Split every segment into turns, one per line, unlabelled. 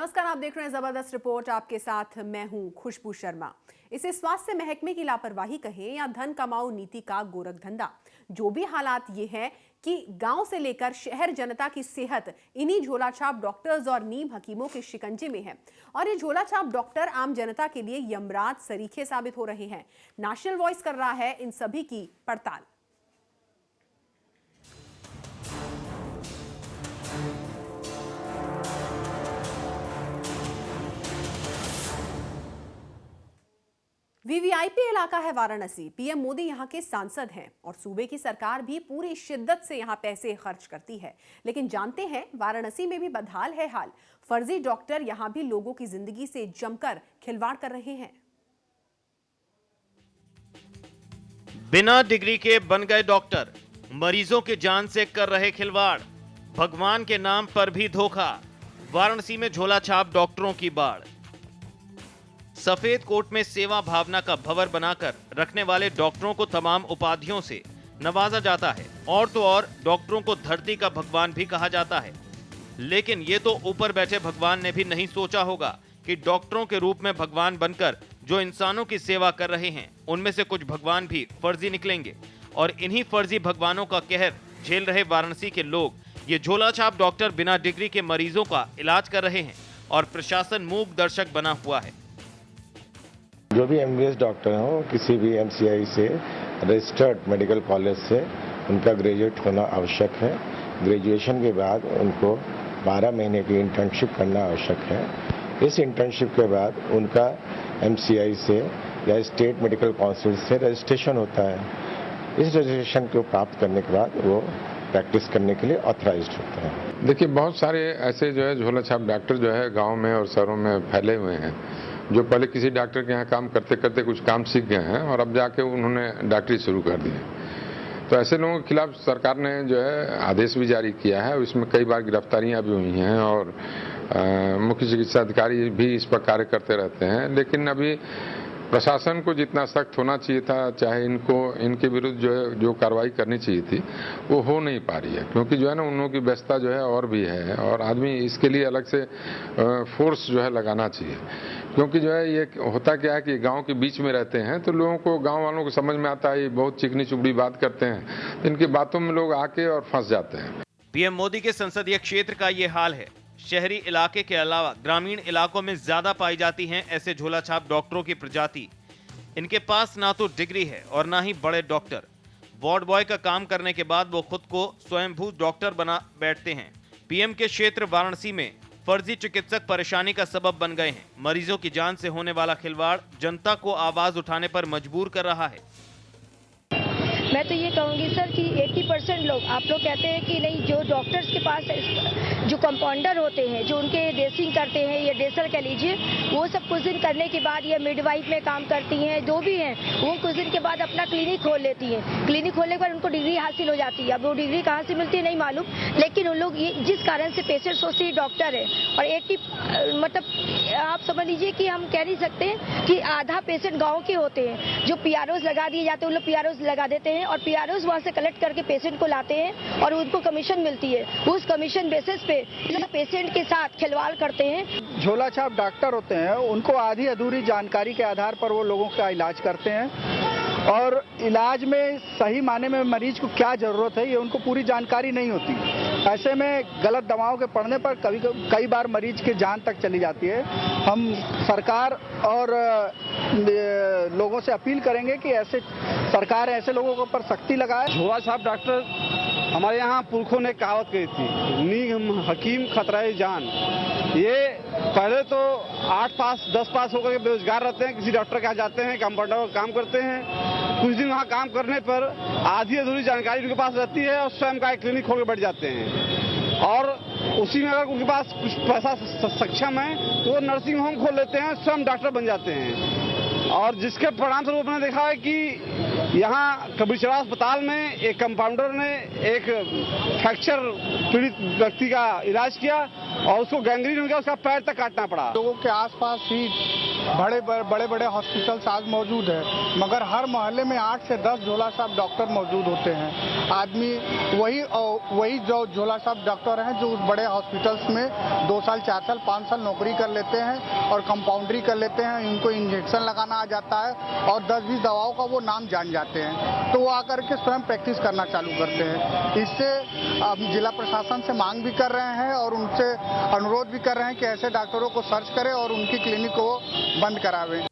नमस्कार, आप देख रहे हैं जबरदस्त रिपोर्ट। आपके साथ मैं हूं खुशबू शर्मा। इसे स्वास्थ्य महकमे की लापरवाही कहें या धन कमाओ नीति का गोरख धंधा, जो भी हालात ये है कि गांव से लेकर शहर जनता की सेहत इन्हीं झोलाछाप डॉक्टर्स और नीम हकीमों के शिकंजे में है। और ये झोलाछाप डॉक्टर आम जनता के लिए यमराज सरीखे साबित हो रहे हैं। नेशनल वॉइस कर रहा है इन सभी की पड़ताल। वीवीआईपी इलाका है वाराणसी। पीएम मोदी यहां के सांसद हैं और सूबे की सरकार भी पूरी शिद्दत से यहां पैसे खर्च करती है। लेकिन जानते हैं वाराणसी में भी बदहाल है हाल। फर्जी डॉक्टर यहां भी लोगों की जिंदगी से जमकर खिलवाड़ कर रहे हैं।
बिना डिग्री के बन गए डॉक्टर, मरीजों की जान से कर रहे खिलवाड़, भगवान के नाम पर भी धोखा। वाराणसी में झोला छाप डॉक्टरों की बाढ़। सफेद कोट में सेवा भावना का भंवर बनाकर रखने वाले डॉक्टरों को तमाम उपाधियों से नवाजा जाता है और तो और डॉक्टरों को धरती का भगवान भी कहा जाता है। लेकिन ये तो ऊपर बैठे भगवान ने भी नहीं सोचा होगा कि डॉक्टरों के रूप में भगवान बनकर जो इंसानों की सेवा कर रहे हैं, उनमें से कुछ भगवान भी फर्जी निकलेंगे। और इन्हीं फर्जी भगवानों का कहर झेल रहे वाराणसी के लोग ये झोला छाप डॉक्टर बिना डिग्री के मरीजों का इलाज कर रहे हैं और प्रशासन मूक दर्शक बना हुआ है।
जो भी एमबीबीएस डॉक्टर हो, किसी भी एमसीआई से रजिस्टर्ड मेडिकल कॉलेज से उनका ग्रेजुएट होना आवश्यक है। ग्रेजुएशन के बाद उनको 12 महीने की इंटर्नशिप करना आवश्यक है। इस इंटर्नशिप के बाद उनका एमसीआई से या स्टेट मेडिकल काउंसिल से रजिस्ट्रेशन होता है। इस रजिस्ट्रेशन को प्राप्त करने के बाद वो प्रैक्टिस करने के लिए ऑथराइज्ड होता है।
देखिए, बहुत सारे ऐसे जो है झोला छाप डॉक्टर जो है गांव में और शहरों में फैले हुए हैं, जो पहले किसी डॉक्टर के यहाँ काम करते करते कुछ काम सीख गए हैं और अब जाके उन्होंने डॉक्टरी शुरू कर दी है। तो ऐसे लोगों के खिलाफ सरकार ने जो है आदेश भी जारी किया है। इसमें कई बार गिरफ्तारियां भी हुई हैं और मुख्य चिकित्सा अधिकारी भी इस पर कार्य करते रहते हैं। लेकिन अभी प्रशासन को जितना सख्त होना चाहिए था, चाहे इनके विरुद्ध जो कार्रवाई करनी चाहिए थी, वो हो नहीं पा रही है। क्योंकि जो है ना, उन लोगों की व्यस्तता जो है और भी है और आदमी इसके लिए अलग से फोर्स जो है लगाना चाहिए। क्योंकि जो है ये होता क्या है कि गांव के बीच में रहते हैं तो लोगों को, गांव वालों को समझ में आता है ये बहुत चिकनी चुपड़ी बात करते हैं, तो इनकी बातों में लोग आके और फंस जाते हैं।
पीएम मोदी के संसदीय क्षेत्र का ये हाल है। शहरी इलाके के अलावा ग्रामीण इलाकों में ज्यादा पाई जाती हैं ऐसे झोला छाप डॉक्टरों की प्रजाति। इनके पास ना तो डिग्री है और ना ही बड़े डॉक्टर। वार्ड बॉय का काम करने के बाद वो खुद को स्वयंभू डॉक्टर बना बैठते हैं। पीएम के क्षेत्र वाराणसी में फर्जी चिकित्सक परेशानी का सबब बन गए हैं। मरीजों की जान से होने वाला खिलवाड़ जनता को आवाज उठाने पर मजबूर कर रहा है।
मैं तो ये कहूँगी सर कि 80% लोग, आप लोग कहते हैं कि नहीं, जो डॉक्टर्स के पास जो कंपाउंडर होते हैं, जो उनके ड्रेसिंग करते हैं या ड्रेसर कह लीजिए, वो सब कुछ दिन करने के बाद या मिडवाइफ में काम करती हैं, जो भी हैं, वो कुछ दिन के बाद अपना क्लिनिक खोल लेती हैं। क्लिनिक खोलने के बाद उनको डिग्री हासिल हो जाती है। अब वो डिग्री कहाँ से मिलती है नहीं मालूम, लेकिन उन लोग ये जिस कारण से पेशेंट सोचते हैं डॉक्टर है, और 80 मतलब आप समझ लीजिए कि हम कह नहीं सकते कि आधा पेशेंट गाँव के होते हैं। जो पीआरओज लगा दिए जाते हैं, उन लोग पीआरओज लगा देते हैं और पीआरओज वहां से कलेक्ट करके पेशेंट को लाते हैं और उनको कमीशन मिलती है। उस कमीशन बेसिस पे पेशेंट के साथ खिलवाड़ करते हैं।
झोला छाप डॉक्टर होते हैं, उनको आधी अधूरी जानकारी के आधार पर वो लोगों का इलाज करते हैं और इलाज में सही माने में मरीज को क्या जरूरत है ये उनको पूरी जानकारी नहीं होती। ऐसे में गलत दवाओं के पड़ने पर कई बार मरीज की जान तक चली जाती है। हम सरकार और लोगों से अपील करेंगे कि ऐसे सरकार ऐसे लोगों के ऊपर सख्ती लगाए।
झोला छाप डॉक्टर, हमारे यहाँ पुरखों ने कहावत कही थी, नीम हकीम खतराए जान। ये पहले तो 8 पास 10 पास होकर के बेरोजगार रहते हैं, किसी डॉक्टर के यहाँ जाते हैं, कंपाउंडर का काम करते हैं। कुछ दिन वहाँ काम करने पर आधी अधूरी जानकारी उनके पास रहती है और स्वयं का एक क्लिनिक खोल के बैठ जाते हैं। और उसी में अगर उनके पास कुछ पैसा सक्षम है तो वो नर्सिंग होम खोल लेते हैं, स्वयं डॉक्टर बन जाते हैं। और जिसके परिणाम स्वरूप आपने देखा है कि यहाँ कबीरचरा अस्पताल में एक कंपाउंडर ने एक फ्रैक्चर पीड़ित व्यक्ति का इलाज किया और उसको गैंग्रीन हो गया, उसका पैर तक काटना पड़ा।
लोगों के आसपास ही बड़े बड़े हॉस्पिटल्स आज मौजूद है, मगर हर मोहल्ले में 8 से 10 झोला छाप डॉक्टर मौजूद होते हैं। आदमी वही जो झोला छाप डॉक्टर हैं जो उस बड़े हॉस्पिटल्स में 2 साल 4 साल 5 साल नौकरी कर लेते हैं और कंपाउंडरी कर लेते हैं। इनको इंजेक्शन लगाना आ जाता है और 10-20 दवाओं का वो नाम जान जाते हैं, तो वो आकर के स्वयं प्रैक्टिस करना चालू करते हैं। इससे हम जिला प्रशासन से मांग भी कर रहे हैं और उनसे अनुरोध भी कर रहे हैं कि ऐसे डॉक्टरों को सर्च करें और उनकी क्लिनिक को बंद करावें।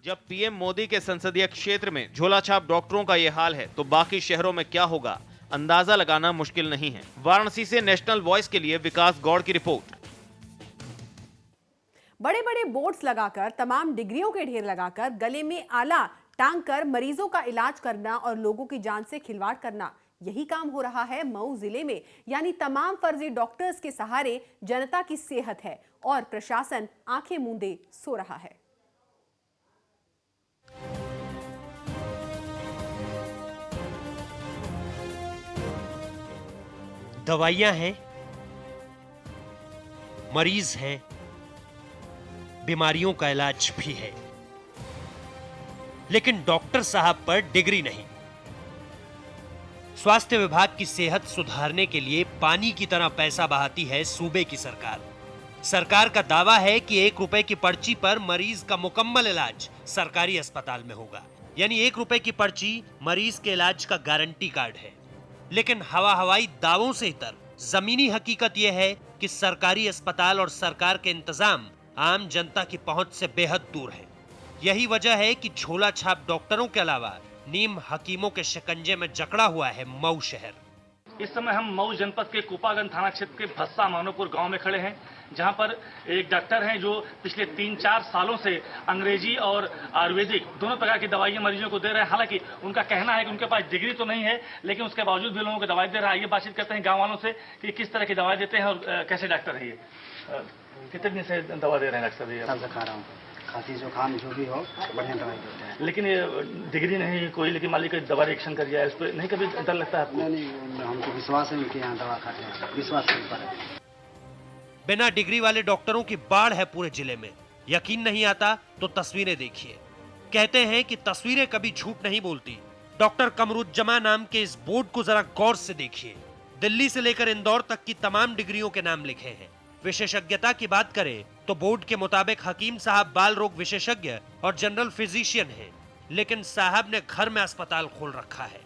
जब पीएम मोदी के संसदीय क्षेत्र में झोलाछाप डॉक्टरों का यह हाल है तो बाकी शहरों में क्या होगा, अंदाजा लगाना मुश्किल नहीं है। वाराणसी से नेशनल वॉइस के लिए विकास गौड़ की रिपोर्ट।
बड़े बड़े बोर्ड्स लगाकर, तमाम डिग्रियों के ढेर लगाकर, गले में आला टांग कर मरीजों का इलाज करना और लोगों की जान से खिलवाड़ करना, यही काम हो रहा है मऊ जिले में। यानी तमाम फर्जी डॉक्टर्स के सहारे जनता की सेहत है और प्रशासन आंखें मूंदे सो रहा है।
दवाइयां हैं, मरीज हैं, बीमारियों का इलाज भी है, लेकिन डॉक्टर साहब पर डिग्री नहीं। स्वास्थ्य विभाग की सेहत सुधारने के लिए पानी की तरह पैसा बहाती है सूबे की सरकार। सरकार का दावा है कि 1 रुपए की पर्ची पर मरीज का मुकम्मल इलाज सरकारी अस्पताल में होगा। यानी 1 रुपए की पर्ची मरीज के इलाज का गारंटी कार्ड है। लेकिन हवाई दावों से इतर जमीनी हकीकत यह है कि सरकारी अस्पताल और सरकार के इंतजाम आम जनता की पहुंच से बेहद दूर है। यही वजह है कि झोला छाप डॉक्टरों के अलावा नीम हकीमों के शिकंजे में जकड़ा हुआ है मऊ शहर।
इस समय हम मऊ जनपद के कुपागंज थाना क्षेत्र के भस्सा मानोपुर गांव में खड़े हैं, जहां पर एक डॉक्टर हैं जो पिछले 3-4 सालों से अंग्रेजी और आयुर्वेदिक दोनों प्रकार की दवाइयां मरीजों को दे रहे हैं। हालांकि उनका कहना है कि उनके पास डिग्री तो नहीं है, लेकिन उसके बावजूद भी लोगों को दवाई दे रहा है। ये बातचीत करते हैं गाँव वालों से कि किस तरह की दवाई देते हैं और कैसे डॉक्टर है ये। कितने दिन से दवा दे रहे हैं डॉक्टर साहब?
से खा रहा हूँ, खांसी जुकाम जो भी हो बढ़िया दवाई देते हैं।
लेकिन ये डिग्री नहीं कोई, लेकिन मालिक दवा रिएक्शन कर दिया है, उस पर नहीं कभी डर लगता है आपको?
नहीं, हमको विश्वास है उनके यहाँ दवा खाते हैं, विश्वास के ऊपर है।
बिना डिग्री वाले डॉक्टरों की बाढ़ है पूरे जिले में। यकीन नहीं आता तो तस्वीरें देखिए। कहते हैं कि तस्वीरें कभी झूठ नहीं बोलती। डॉक्टर कमरुज्जमा नाम के इस बोर्ड को जरा गौर से देखिए। दिल्ली से लेकर इंदौर तक की तमाम डिग्रियों के नाम लिखे हैं। विशेषज्ञता की बात करें तो बोर्ड के मुताबिक हकीम साहब बाल रोग विशेषज्ञ और जनरल फिजिशियन हैं, लेकिन साहब ने घर में अस्पताल खोल रखा है।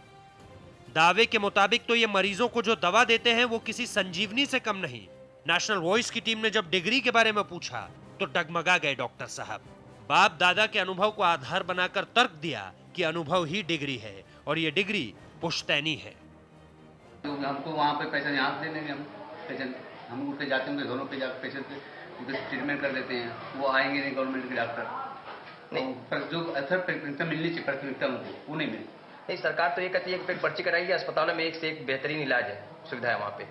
दावे के मुताबिक तो ये मरीजों को जो दवा देते हैं वो किसी संजीवनी से कम नहीं। नेशनल वॉइस की टीम ने जब डिग्री के बारे में पूछा तो डगमगा गए डॉक्टर साहब। बाप दादा के अनुभव को आधार बनाकर तर्क दिया कि अनुभव ही डिग्री है और ये डिग्री पुश्तैनी है।
तो हमको वहाँ पे पैसा यहाँ से देंगे, हम पेशेंट हम उनके जाते हैं, दोनों पे जाकर पेशेंट उनके ट्रीटमेंट कर देते हैं। वो आएंगे नहीं गवर्नमेंट के डॉक्टर नहीं, पर जो असर प्राथमिकता मिलनी चाहिए प्राथमिकता उनको वो नहीं मिली।
नहीं, सरकार तो ये कहती है कि पर्ची कराइए, अस्पतालों में एक से एक बेहतरीन इलाज है, सुविधा है वहाँ पे।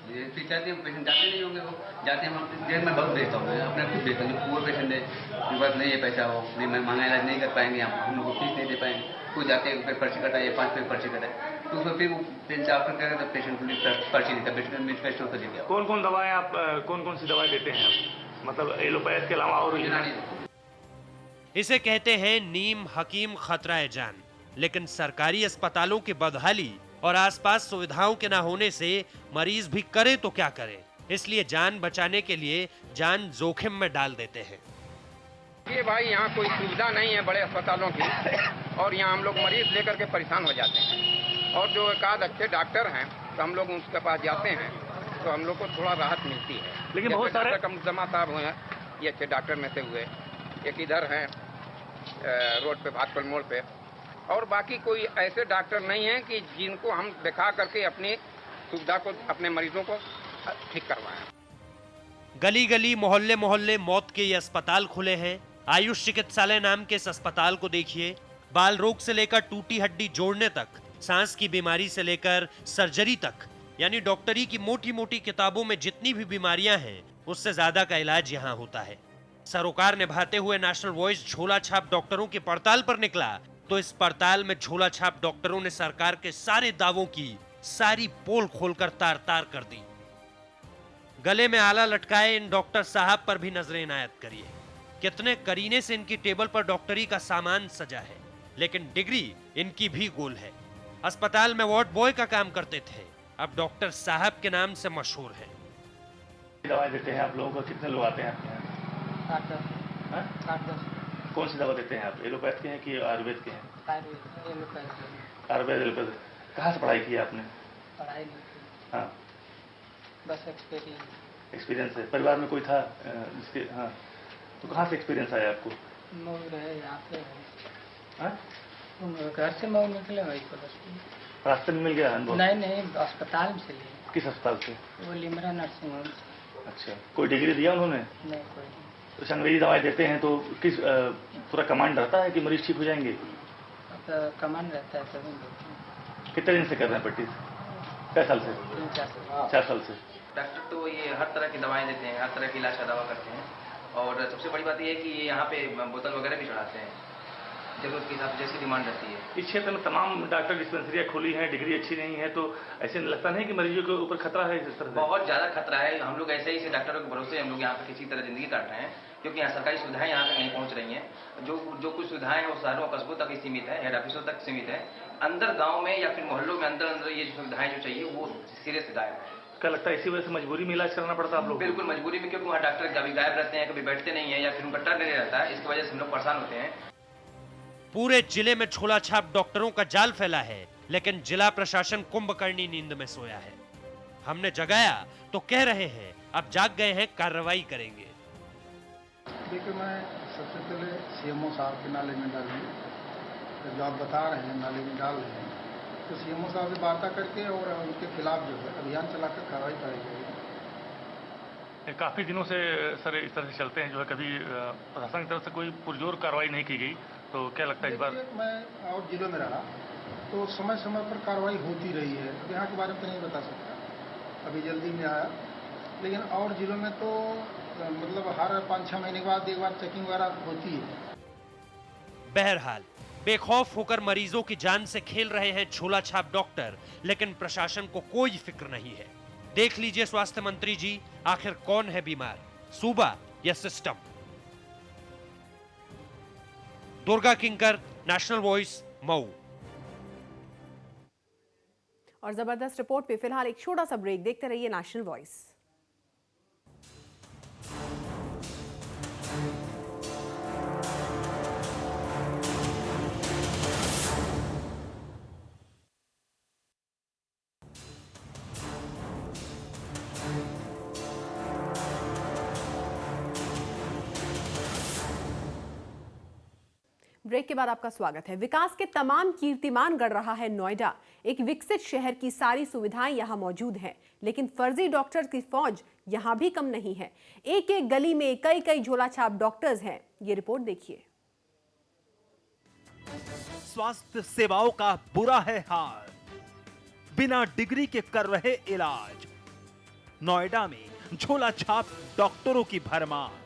ये चाहते हैं पेशेंट जाते नहीं होंगे, वो जाते हैं। हम जेल में बहुत भेजता हूँ, अपने खुद भेजता हूँ। जो पुअर पेशेंट है उनके पास नहीं है पैसा, वो नहीं महंगा इलाज नहीं कर पाएंगे, हम लोग को फीस नहीं दे पाएंगे। कोई जाते हैं फिर पर्ची कटाइए, 5 रुपये पर्ची कटाए, तो उसमें फिर वो 3-4 करेगा तो पेशेंट को पर्ची देता है, मेडिकल स्टोर से देते हैं।
कौन कौन दवाएं आप कौन कौन सी दवाएं देते हैं आप, मतलब एलोपैथ के अलावा और?
इसे कहते हैं नीम हकीम खतराए जान। लेकिन सरकारी अस्पतालों की बदहाली और आसपास सुविधाओं के ना होने से मरीज भी करे तो क्या करे, इसलिए जान बचाने के लिए जान जोखिम में डाल देते हैं।
ये भाई यहाँ कोई सुविधा नहीं है बड़े अस्पतालों की, और यहाँ हम लोग मरीज लेकर के परेशान हो जाते हैं। और जो एक आध अच्छे डॉक्टर हैं तो हम लोग उसके पास जाते हैं तो हम लोग को थोड़ा राहत मिलती है।
लेकिन बहुत सारे
कमरुज्जमा साहब हुए हैं, ये अच्छे डॉक्टर में से हुए। एक इधर हैं रोड पे भाटपल मोड़ पे, और बाकी कोई ऐसे डॉक्टर नहीं है कि जिनको हम दिखा करके अपनी सुविधा को, अपने मरीजों को ठीक करवाएं।
गली गली मोहल्ले मोहल्ले मौत के ये अस्पताल खुले हैं। आयुष चिकित्सालय नाम के इस अस्पताल को देखिए। बाल रोग से लेकर टूटी हड्डी जोड़ने तक, सांस की बीमारी से लेकर सर्जरी तक, यानी डॉक्टरी की मोटी मोटी किताबों में जितनी भी बीमारियां हैं उससे ज्यादा का इलाज यहाँ होता है। सरोकार निभाते हुए नेशनल वॉइस झोला छाप डॉक्टरों की पड़ताल पर निकला तो इस पड़ताल में झोला छाप डॉक्टरों ने सरकार के सारे दावों की सारी पोल खोलकर तार तार कर दी। गले में आला लटकाए इन डॉक्टर साहब पर भी नजरें इनायत करिए। कितने करीने से इनकी टेबल पर डॉक्टरी का सामान सजा है, लेकिन डिग्री इनकी भी गोल है। अस्पताल में वार्ड बॉय का काम करते थे, अब डॉक्टर साहब के नाम से मशहूर हैं।
दवाई देते हैं आप लोगों को? कितने लोग आते हैं आपके यहाँ?
8-10।
कौन सी दवा देते हैं आप? एलोपैथ के हैं कि आयुर्वेद के हैं? आयुर्वेद एलोपैथ। कहाँ से पढ़ाई की है आपने?
पढ़ाई नहीं की।
हाँ,
बस एक्सपीरियंस।
एक्सपीरियंस है। परिवार में कोई था जिसके? हाँ, तो कहाँ से एक्सपीरियंस आया आपको?
मऊ रहे यहाँ पे।
हाँ?
घर से मऊ निकले वही को
रास्ते में मिल गया अनुभव?
नहीं, अस्पताल से लिए।
किस अस्पताल से?
वो लिमरा नर्सिंग होम से।
अच्छा, कोई डिग्री दिया उन्होंने?
नहीं, कोई नहीं।
तो अंग्रेजी दवाई देते हैं तो किस पूरा कमांड रहता है कि मरीज ठीक हो जाएंगे?
तो कमांड रहता है तभी देते हैं।
कितने दिन से कर रहे हैं प्रैक्टिस? कै साल से? 4 साल से।
डॉक्टर तो ये हर तरह की दवाएं देते हैं, हर तरह की इलाज का दवा करते हैं, और सबसे बड़ी बात ये है कि ये यहाँ पे बोतल वगैरह भी चढ़ाते हैं, जरूरत के हिसाब से जैसी डिमांड रहती है।
इस क्षेत्र में तमाम डॉक्टर डिस्पेंसरियाँ खुली हैं, डिग्री अच्छी नहीं है, तो ऐसे लगता नहीं कि मरीजों के ऊपर खतरा है इस तरह से?
बहुत ज़्यादा खतरा है। हम लोग ऐसे ही डॉक्टरों के भरोसे हम लोग यहाँ पे किसी तरह जिंदगी काट रहे हैं, क्योंकि यहाँ सरकारी सुविधाएं यहाँ तक नहीं पहुँच रही हैं। जो कुछ सुविधाएं हैं वो शहरों कस्बों तक ही सीमित है, हेड ऑफिसों तक सीमित है। अंदर गाँव में या फिर मोहल्लों में अंदर ये सुविधाएं जो चाहिए वो सिरे से गायब है।
क्या लगता है इसी वजह से मजबूरी में इलाज कराना पड़ता है आप लोग?
बिल्कुल मजबूरी में, क्योंकि वहाँ डॉक्टर कभी गायब रहते हैं, कभी बैठते नहीं है, या फिर उनका टर्न नहीं रहता है। इसकी वजह से हम लोग परेशान होते हैं।
पूरे जिले में झोला छाप डॉक्टरों का जाल फैला है, लेकिन जिला प्रशासन कुंभकर्णी नींद में सोया है। हमने जगाया तो कह रहे हैं अब जाग गए हैं, कार्रवाई करेंगे।
देखिए, मैं सबसे पहले सीएमओ साहब के नाले में डालूंगी, जो आप बता रहे हैं नाले में डाल रहे हैं, तो सीएमओ साहब से वार्ता करके और उनके खिलाफ जो है अभियान चलाकर कार्रवाई कराई जाएगी।
काफ़ी दिनों से सर इस तरह से चलते हैं, जो है कभी प्रशासन की तरफ से कोई पुरजोर कार्रवाई नहीं की गई, तो क्या लगता है इस बार?
मैं और जिलों में रहा तो समय समय पर कार्रवाई होती रही है। अब यहाँ के बारे में तो नहीं बता सकता, अभी जल्दी में आया, लेकिन और जिलों में तो मतलब हर 5-6 महीने के बाद एक बार चेकिंग वगैरह होती है।
बहरहाल बेखौफ होकर मरीजों की जान से खेल रहे हैं झोला छाप डॉक्टर, लेकिन प्रशासन को कोई फिक्र नहीं है। देख लीजिए स्वास्थ्य मंत्री जी, आखिर कौन है बीमार, सूबा या सिस्टम? दुर्गा किंकर, नेशनल वॉइस, मऊ।
और जबरदस्त रिपोर्ट पे फिलहाल एक छोटा सा ब्रेक, देखते रहिए नेशनल वॉइस। ब्रेक के बाद आपका स्वागत है। विकास के तमाम कीर्तिमान गढ़ रहा है नोएडा। एक विकसित शहर की सारी सुविधाएं यहां मौजूद हैं, लेकिन फर्जी डॉक्टर की फौज यहां भी कम नहीं है। एक एक गली में कई कई झोला छाप डॉक्टर्स हैं। ये रिपोर्ट देखिए।
स्वास्थ्य सेवाओं का बुरा है हाल, बिना डिग्री के कर रहे इलाज। नोएडा में झोला छाप डॉक्टरों की भरमार।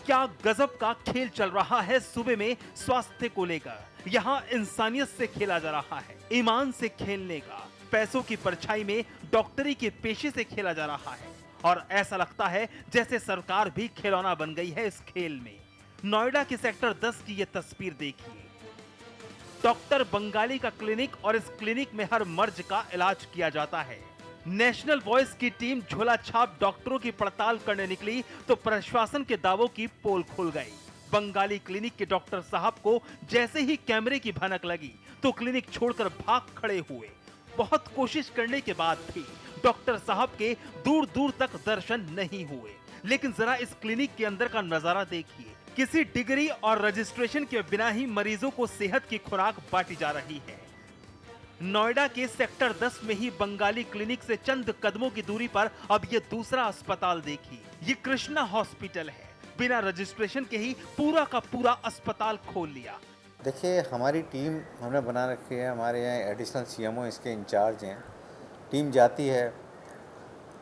क्या गजब का खेल चल रहा है सूबे में स्वास्थ्य को लेकर। यहाँ इंसानियत से खेला जा रहा है, ईमान से खेलने का। पैसों की परछाई में डॉक्टरी के पेशे से खेला जा रहा है, और ऐसा लगता है जैसे सरकार भी खिलौना बन गई है इस खेल में। नोएडा के सेक्टर 10 की ये तस्वीर देखिए। डॉक्टर बंगाली का क्लिनिक, और इस क्लिनिक में हर मर्ज का इलाज किया जाता है। नेशनल वॉइस की टीम झोला छाप डॉक्टरों की पड़ताल करने निकली तो प्रशासन के दावों की पोल खुल गई। बंगाली क्लिनिक के डॉक्टर साहब को जैसे ही कैमरे की भनक लगी तो क्लिनिक छोड़कर भाग खड़े हुए। बहुत कोशिश करने के बाद भी डॉक्टर साहब के दूर दूर तक दर्शन नहीं हुए। लेकिन जरा इस क्लिनिक के अंदर का नजारा देखिए। किसी डिग्री और रजिस्ट्रेशन के बिना ही मरीजों को सेहत की खुराक बांटी जा रही है। नोएडा के सेक्टर 10 में ही बंगाली क्लिनिक से चंद कदमों की दूरी पर अब ये दूसरा अस्पताल देखिए। ये कृष्णा हॉस्पिटल है। बिना रजिस्ट्रेशन के ही पूरा का पूरा अस्पताल खोल लिया।
देखिए, हमारी टीम हमने बना रखी है, हमारे यहाँ एडिशनल सीएमओ इसके इंचार्ज हैं। टीम जाती है।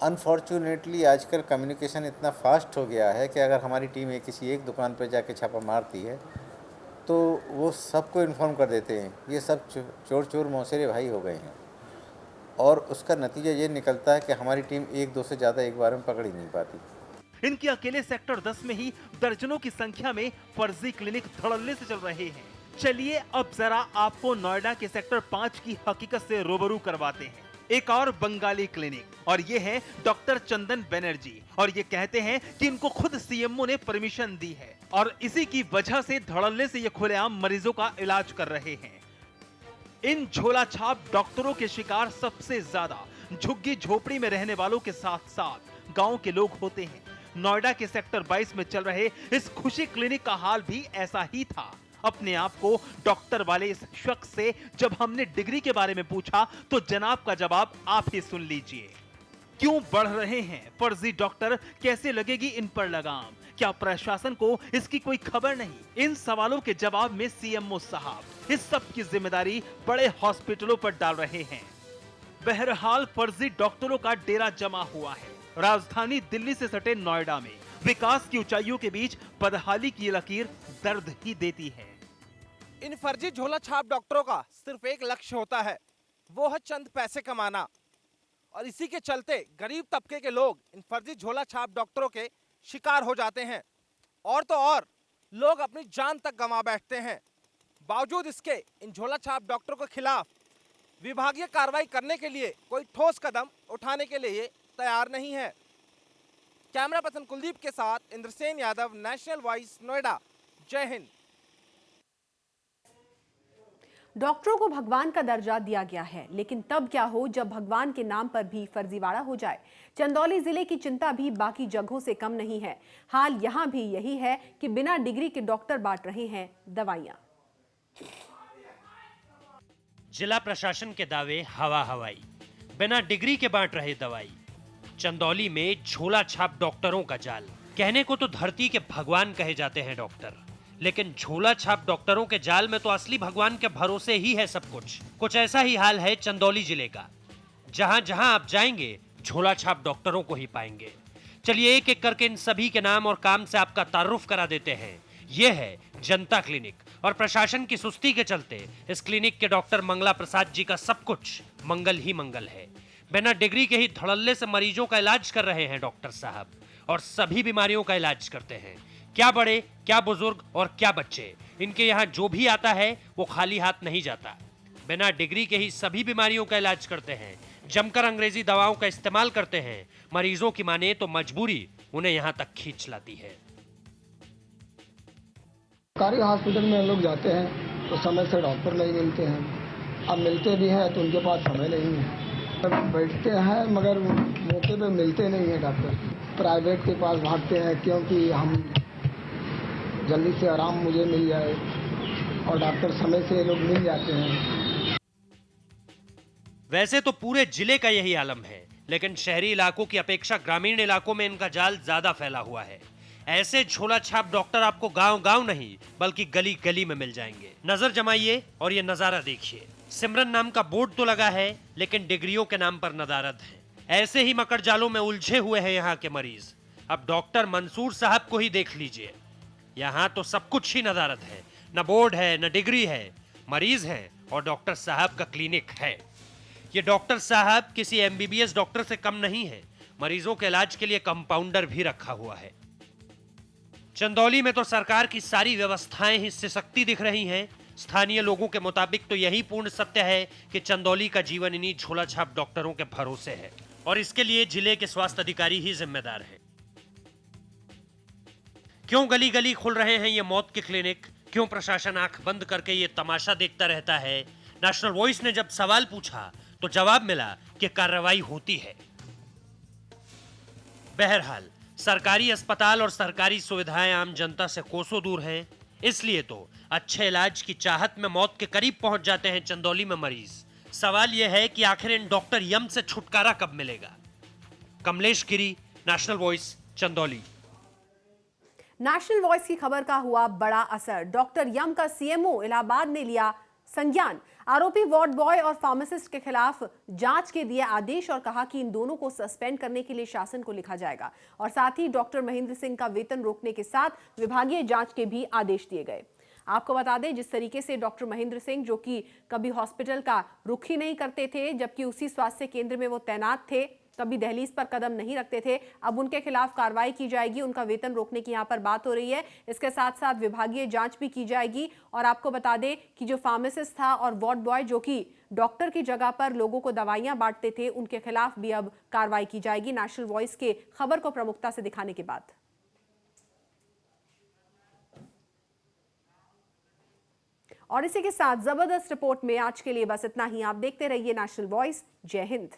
अनफॉर्चुनेटली आजकल कम्युनिकेशन इतना फास्ट हो गया है कि अगर हमारी टीम किसी एक दुकान पर जाके छापा मारती है तो वो सबको इन्फॉर्म कर देते हैं, ये सब चोर चोर मौसेरे भाई हो गए हैं। और उसका नतीजा ये निकलता है कि हमारी टीम 1-2 से ज़्यादा एक बार में पकड़ ही नहीं पाती।
इनके अकेले सेक्टर 10 में ही दर्जनों की संख्या में फर्जी क्लिनिक धड़ल्ले से चल रहे हैं। चलिए अब जरा आपको नोएडा के सेक्टर 5 की हकीकत से रूबरू करवाते हैं। एक और बंगाली क्लिनिक, और ये है डॉक्टर चंदन बनर्जी, और ये कहते हैं कि इनको खुद सीएमओ ने परमिशन दी है और इसी की वजह से धड़ल्ले से ये खुलेआम मरीजों का इलाज कर रहे हैं। इन झोला छाप डॉक्टरों के शिकार सबसे ज्यादा झुग्गी झोपड़ी में रहने वालों के साथ साथ गांव के लोग होते हैं। नोएडा के सेक्टर 22 में चल रहे इस खुशी क्लिनिक का हाल भी ऐसा ही था। अपने आप को डॉक्टर वाले इस शख्स से जब हमने डिग्री के बारे में पूछा तो जनाब का जवाब आप ही सुन लीजिए। क्यों बढ़ रहे हैं फर्जी डॉक्टर, कैसे लगेगी इन पर लगाम, क्या प्रशासन को इसकी कोई खबर नहीं? इन सवालों के जवाब में सीएमओ साहब इस सब की जिम्मेदारी बड़े हॉस्पिटलों पर डाल रहे हैं। बहरहाल फर्जी डॉक्टरों का डेरा जमा हुआ है। राजधानी दिल्ली से सटे नोएडा में विकास की ऊंचाइयों के बीच बदहाली की लकीर दर्द ही देती है।
इन फर्जी झोला छाप डॉक्टरों का सिर्फ एक लक्ष्य होता है, वो है चंद पैसे कमाना। और इसी के चलते गरीब तबके के लोग इन फर्जी झोला छाप डॉक्टरों के शिकार हो जाते हैं, और तो और लोग अपनी जान तक गंवा बैठते हैं। बावजूद इसके इन झोला छाप डॉक्टरों के खिलाफ विभागीय कार्रवाई करने के लिए कोई ठोस कदम उठाने के लिए तैयार नहीं है। कैमरा पर्सन कुलदीप के साथ इंद्रसेन यादव, नेशनल वॉइस, नोएडा। जय हिंद।
डॉक्टरों को भगवान का दर्जा दिया गया है, लेकिन तब क्या हो जब भगवान के नाम पर भी फर्जीवाड़ा हो जाए। चंदौली जिले की चिंता भी बाकी जगहों से कम नहीं है। हाल यहां भी यही है कि बिना डिग्री के डॉक्टर बांट रहे हैं दवाइयां।
जिला प्रशासन के दावे हवा हवाई, बिना डिग्री के बांट रहे दवाई। चंदौली में झोला छाप डॉक्टरों का जाल। कहने को तो धरती के भगवान कहे जाते हैं डॉक्टर, लेकिन झोला छाप डॉक्टरों के जाल में तो असली भगवान के भरोसे ही है सब कुछ। कुछ ऐसा ही हाल है चंदौली जिले का। जहां जहां आप जाएंगे झोला छाप डॉक्टरों को ही पाएंगे। चलिए एक एक करके इन सभी के नाम और काम से आपका तारुफ करा देते हैं। यह है जनता क्लिनिक, और प्रशासन की सुस्ती के चलते इस क्लिनिक के डॉक्टर मंगला प्रसाद जी का सब कुछ मंगल ही मंगल है। बिना डिग्री के ही धड़ल्ले से मरीजों का इलाज कर रहे हैं डॉक्टर साहब, और सभी बीमारियों का इलाज करते हैं। क्या बड़े, क्या बुजुर्ग और क्या बच्चे, इनके यहाँ जो भी आता है वो खाली हाथ नहीं जाता। बिना डिग्री के ही सभी बीमारियों का इलाज करते हैं। जमकर अंग्रेजी दवाओं का इस्तेमाल करते हैं। मरीजों की माने तो मजबूरी उन्हें यहाँ तक खींच लाती है।
सरकारी हॉस्पिटल में लोग जाते हैं तो समय से डॉक्टर नहीं मिलते हैं। अब मिलते भी हैं तो उनके पास समय नहीं है। बैठते हैं मगर मौके पे मिलते नहीं हैं डॉक्टर। प्राइवेट के पास भागते हैं क्योंकि हम जल्दी से आराम मुझे मिल जाए, और डॉक्टर समय से लोग मिल जाते हैं।
वैसे तो पूरे जिले का यही आलम है, लेकिन शहरी इलाकों की अपेक्षा ग्रामीण इलाकों में इनका जाल ज्यादा फैला हुआ है। ऐसे झोला छाप डॉक्टर आपको गांव-गांव नहीं बल्कि गली-गली में मिल जाएंगे। नजर जमाइए और ये नजारा देखिए। सिमरन नाम का बोर्ड तो लगा है, लेकिन डिग्रियों के नाम पर नदारद है। ऐसे ही मकर जालों में उलझे हुए हैं यहाँ के मरीज। अब डॉक्टर मंसूर साहब को ही देख लीजिए। यहाँ तो सब कुछ ही नदारद है, न बोर्ड है न डिग्री है, मरीज है और डॉक्टर साहब का क्लिनिक है। ये डॉक्टर साहब किसी एमबीबीएस डॉक्टर से कम नहीं है। मरीजों के इलाज के लिए कंपाउंडर भी रखा हुआ है। चंदौली में तो सरकार की सारी व्यवस्थाएं ही सशक्ति दिख रही हैं। स्थानीय लोगों के मुताबिक तो यही पूर्ण सत्य है कि चंदौली का जीवन इन्हीं झोला छाप डॉक्टरों के भरोसे है, और इसके लिए जिले के स्वास्थ्य अधिकारी ही जिम्मेदार हैं। क्यों गली गली खुल रहे हैं ये मौत के क्लिनिक? क्यों प्रशासन आंख बंद करके ये तमाशा देखता रहता है? नेशनल वॉइस ने जब सवाल पूछा तो जवाब मिला कि कार्रवाई होती है। बहरहाल सरकारी अस्पताल और सरकारी सुविधाएं आम जनता से कोसों दूर हैं, इसलिए तो अच्छे इलाज की चाहत में मौत के करीब पहुंच जाते हैं चंदौली में मरीज। सवाल यह है कि आखिर इन डॉक्टर यम से छुटकारा कब मिलेगा? Kamlesh Giri, national voice, Chandauli.
National voice की खबर का हुआ बड़ा असर। डॉक्टर यम का सीएमओ इलाहाबाद ने लिया संज्ञान। आरोपी वार्ड बॉय और फार्मासिस्ट के खिलाफ जांच के दिए आदेश और कहा कि इन दोनों को सस्पेंड करने के लिए शासन को लिखा जाएगा, और साथ ही डॉक्टर महेंद्र सिंह का वेतन रोकने के साथ विभागीय जांच के भी आदेश दिए गए। आपको बता दें, जिस तरीके से डॉक्टर महेंद्र सिंह, जो कि कभी हॉस्पिटल का रुख ही नहीं करते थे, जबकि उसी स्वास्थ्य केंद्र में वो तैनात थे, कभी दहलीज पर कदम नहीं रखते थे, अब उनके खिलाफ कार्रवाई की जाएगी। उनका वेतन रोकने की यहां पर बात हो रही है। इसके साथ साथ विभागीय जांच भी की जाएगी। और आपको बता दें कि जो फार्मासिस्ट था और वार्ड बॉय, जो कि डॉक्टर की जगह पर लोगों को दवाइयां बांटते थे, उनके खिलाफ भी अब कार्रवाई की जाएगी। नेशनल वॉइस के खबर को प्रमुखता से दिखाने के बाद। और इसी के साथ जबरदस्त रिपोर्ट में आज के लिए बस इतना ही। आप देखते रहिए नेशनल वॉइस। जय हिंद।